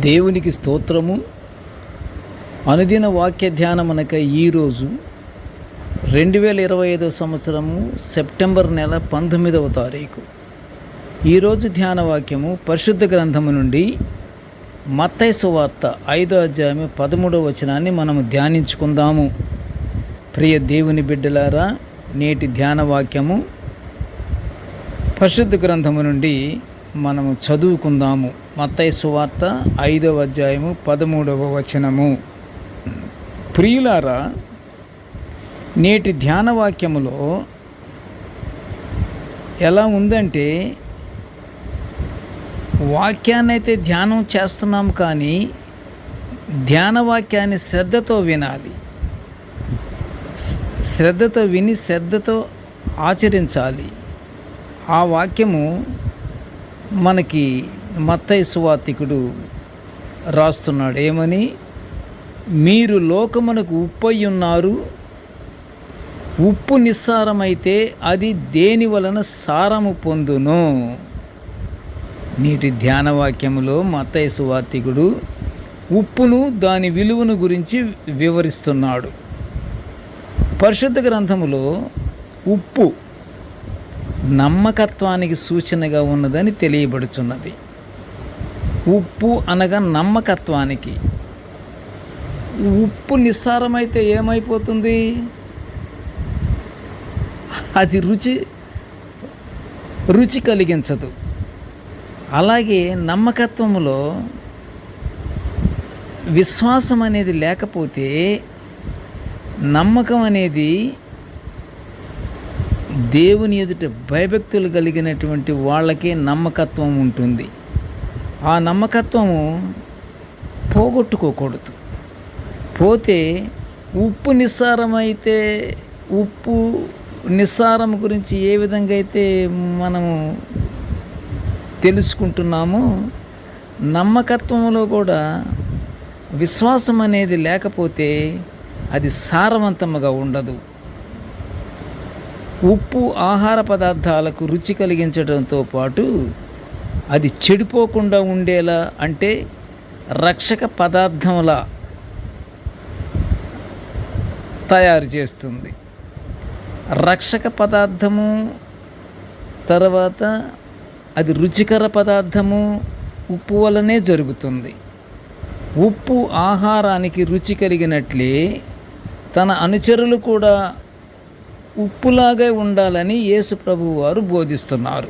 దేవునికి స్తోత్రము. అనుదిన వాక్య ధ్యానమునక ఈరోజు 2025 సంవత్సరము సెప్టెంబర్ నెల 19వ తారీఖు. ఈరోజు ధ్యాన వాక్యము పరిశుద్ధ గ్రంథము నుండి మత్తయి సువార్త 5వ అధ్యాయము 13వ వచనాన్ని మనము ధ్యానించుకుందాము. ప్రియ దేవుని బిడ్డలారా, నేటి ధ్యాన వాక్యము పరిశుద్ధ గ్రంథము నుండి మనము చదువుకుందాము. మత్తయి సువార్త 5వ అధ్యాయము 13వ వచనము. ప్రియులారా, నేటి ధ్యాన వాక్యములో ఎలా ఉందంటే, వాక్యాన్ని అయితే ధ్యానం చేస్తున్నాము, కానీ ధ్యాన వాక్యాన్ని శ్రద్ధతో వినాలి. శ్రద్ధతో విని శ్రద్ధతో ఆచరించాలి. ఆ వాక్యము మనకి మత్తయి సువార్తికుడు రాస్తున్నాడు. ఏమని? మీరు లోకమునకు ఉప్పై ఉన్నారు. ఉప్పు నిస్సారమైతే అది దేని వలన సారము పొందును? నీటి ధ్యాన వాక్యములో మత్తయి సువార్తికుడు ఉప్పును, దాని విలువను గురించి వివరిస్తున్నాడు. పరిశుద్ధ గ్రంథములో ఉప్పు నమ్మకత్వానికి సూచనగా ఉన్నదని తెలియబడుచున్నది. ఉప్పు అనగా నమ్మకత్వానికి. ఉప్పు నిస్సారమైతే ఏమైపోతుంది? అది రుచి కలిగించదు. అలాగే నమ్మకత్వములో విశ్వాసం అనేది లేకపోతే, నమ్మకం అనేది దేవుని ఎదుట భయభక్తులు కలిగినటువంటి వాళ్ళకే నమ్మకత్వం ఉంటుంది. ఆ నమ్మకత్వము పోగొట్టుకోకూడదు. పోతే ఉప్పు నిస్సారమైతే, ఉప్పు నిస్సారం గురించి ఏ విధంగా అయితే మనము తెలుసుకుంటున్నామో, నమ్మకత్వంలో కూడా విశ్వాసం అనేది లేకపోతే అది సారవంతముగా ఉండదు. ఉప్పు ఆహార పదార్థాలకు రుచి కలిగించడంతో పాటు అది చెడిపోకుండా ఉండేలా, అంటే రక్షక పదార్థంలా తయారు చేస్తుంది. రక్షక పదార్థము తర్వాత అది రుచికర పదార్థము ఉప్పు వలనే జరుగుతుంది. ఉప్పు ఆహారానికి రుచి కలిగినట్లే తన అనుచరులు కూడా ఉప్పులాగే ఉండాలని యేసు ప్రభువు వారు బోధిస్తున్నారు.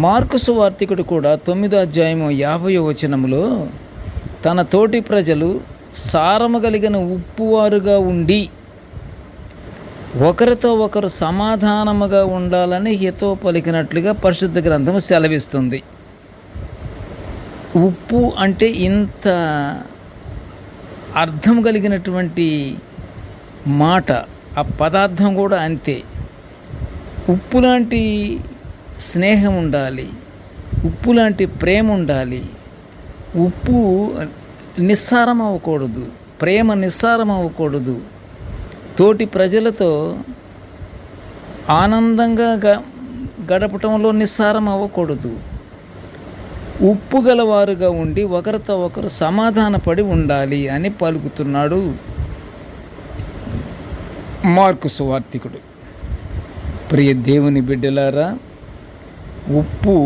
మార్కు సువార్తికుడు కూడా 9వ అధ్యాయము 50వ వచనములో తన తోటి ప్రజలు సారము కలిగిన ఉప్పువారుగా ఉండి ఒకరితో ఒకరు సమాధానముగా ఉండాలని హితో పలికినట్లుగా పరిశుద్ధ గ్రంథము సెలవిస్తుంది. ఉప్పు అంటే ఇంత అర్థం కలిగినటువంటి మాట. ఆ పదార్థం కూడా అంతే. ఉప్పు లాంటి స్నేహం ఉండాలి, ఉప్పు లాంటి ప్రేమ ఉండాలి. ఉప్పు నిస్సారం అవ్వకూడదు, ప్రేమ నిస్సారం అవ్వకూడదు. తోటి ప్రజలతో ఆనందంగా గడపటంలో నిస్సారం అవ్వకూడదు. ఉప్పు గలవారుగా ఉండి ఒకరితో ఒకరు సమాధానపడి ఉండాలి అని పలుకుతున్నాడు మార్కు సువార్తికుడు. ప్రియ దేవుని బిడ్డలారా, ఉప్పు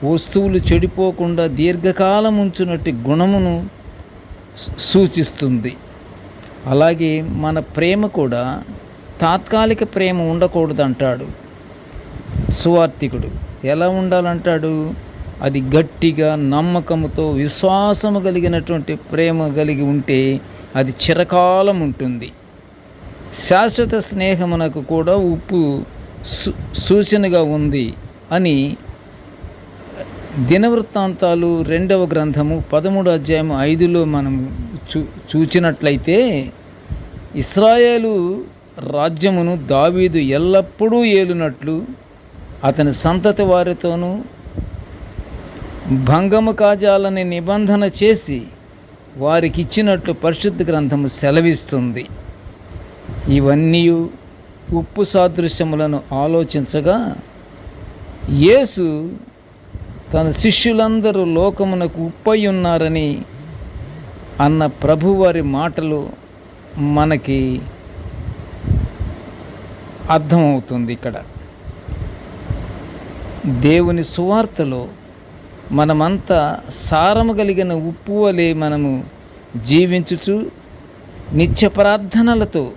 వస్తువులు చెడిపోకుండా దీర్ఘకాలం ఉంచునట్టి గుణమును సూచిస్తుంది. అలాగే మన ప్రేమ కూడా తాత్కాలిక ప్రేమ ఉండకూడదు అంటాడు సువార్తికుడు. ఎలా ఉండాలంటాడు? అది గట్టిగా, నమ్మకముతో, విశ్వాసము కలిగినటువంటి ప్రేమ కలిగి ఉంటే అది చిరకాలం ఉంటుంది. శాశ్వత స్నేహమునకు కూడా ఉప్పు సూచనగా ఉంది అని దినవృత్తాంతాలు 2వ గ్రంథము 13వ అధ్యాయము 5లో మనం చూచినట్లయితే, ఇశ్రాయేలు రాజ్యమును దావీదు ఎల్లప్పుడూ ఏలునట్లు అతని సంతతి వారితోనూ భంగము కాజాలని నిబంధన చేసి వారికి ఇచ్చినట్లు పరిశుద్ధ గ్రంథము సెలవిస్తుంది. ఇవన్నీ ఉప్పు సాదృశ్యములను ఆలోచించగా యేసు తన శిష్యులందరూ లోకమునకు ఉప్పై ఉన్నారని అన్న ప్రభువారి మాటలు మనకి అర్థమవుతుంది. ఇక్కడ దేవుని సువార్తలో మనమంతా సారము కలిగిన ఉప్పు వలె మనము జీవించుచు నిత్య ప్రార్థనలతో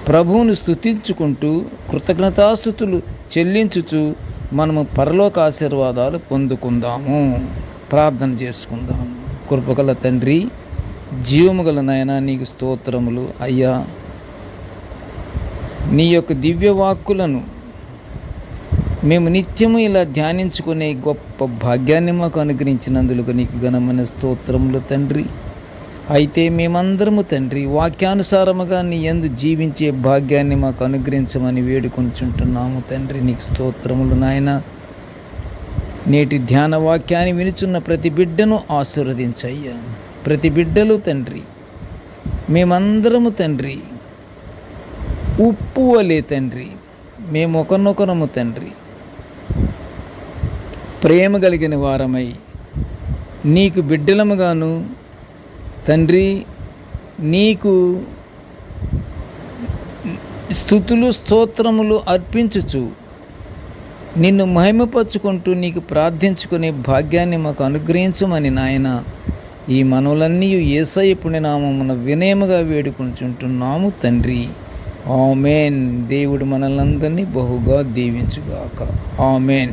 ప్రభువుని స్తుతించుకుంటూ కృతజ్ఞతాస్తుతులు చెల్లించుచు మనము పరలోక ఆశీర్వాదాలు పొందుకుందాము. ప్రార్థన చేసుకుందాము. కృపగల తండ్రి, జీవముగల నాయనా, నీకు స్తోత్రములు అయ్యా. నీ యొక్క దివ్యవాక్కులను మేము నిత్యము ఇలా ధ్యానించుకునే గొప్ప భాగ్యాన్ని మాకు అనుగ్రహించినందుకు నీకు ఘనమైన స్తోత్రములు తండ్రి. అయితే మేమందరము తండ్రి వాక్యానుసారముగా నీ యందు జీవించే భాగ్యాన్ని మాకు అనుగ్రహించమని వేడుకొంచుంటున్నాము తండ్రి. నీకు స్తోత్రములు నాయన. నేటి ధ్యాన వాక్యాన్ని వినుచున్న ప్రతి బిడ్డను ఆశీర్వదించయ్యా. ప్రతి బిడ్డలు తండ్రి, మేమందరము తండ్రి ఉప్పు వలే తండ్రి, మేము ఒకరినొకరము తండ్రి ప్రేమ కలిగిన వారమై నీకు బిడ్డలముగాను తండ్రి నీకు స్తుతులు స్తోత్రములు అర్పించుచు నిన్ను మహిమపరుచుకుంటూ నీకు ప్రార్థించుకునే భాగ్యాన్ని మాకు అనుగ్రహించమని నాయన ఈ మనవులన్నీ యేసయ్య పుణ్యనామమున వినయముగా వేడుకుంటున్నాము తండ్రి. ఆమేన్. దేవుడు మనలందరినీ బహుగా దీవించుగాక. ఆమేన్.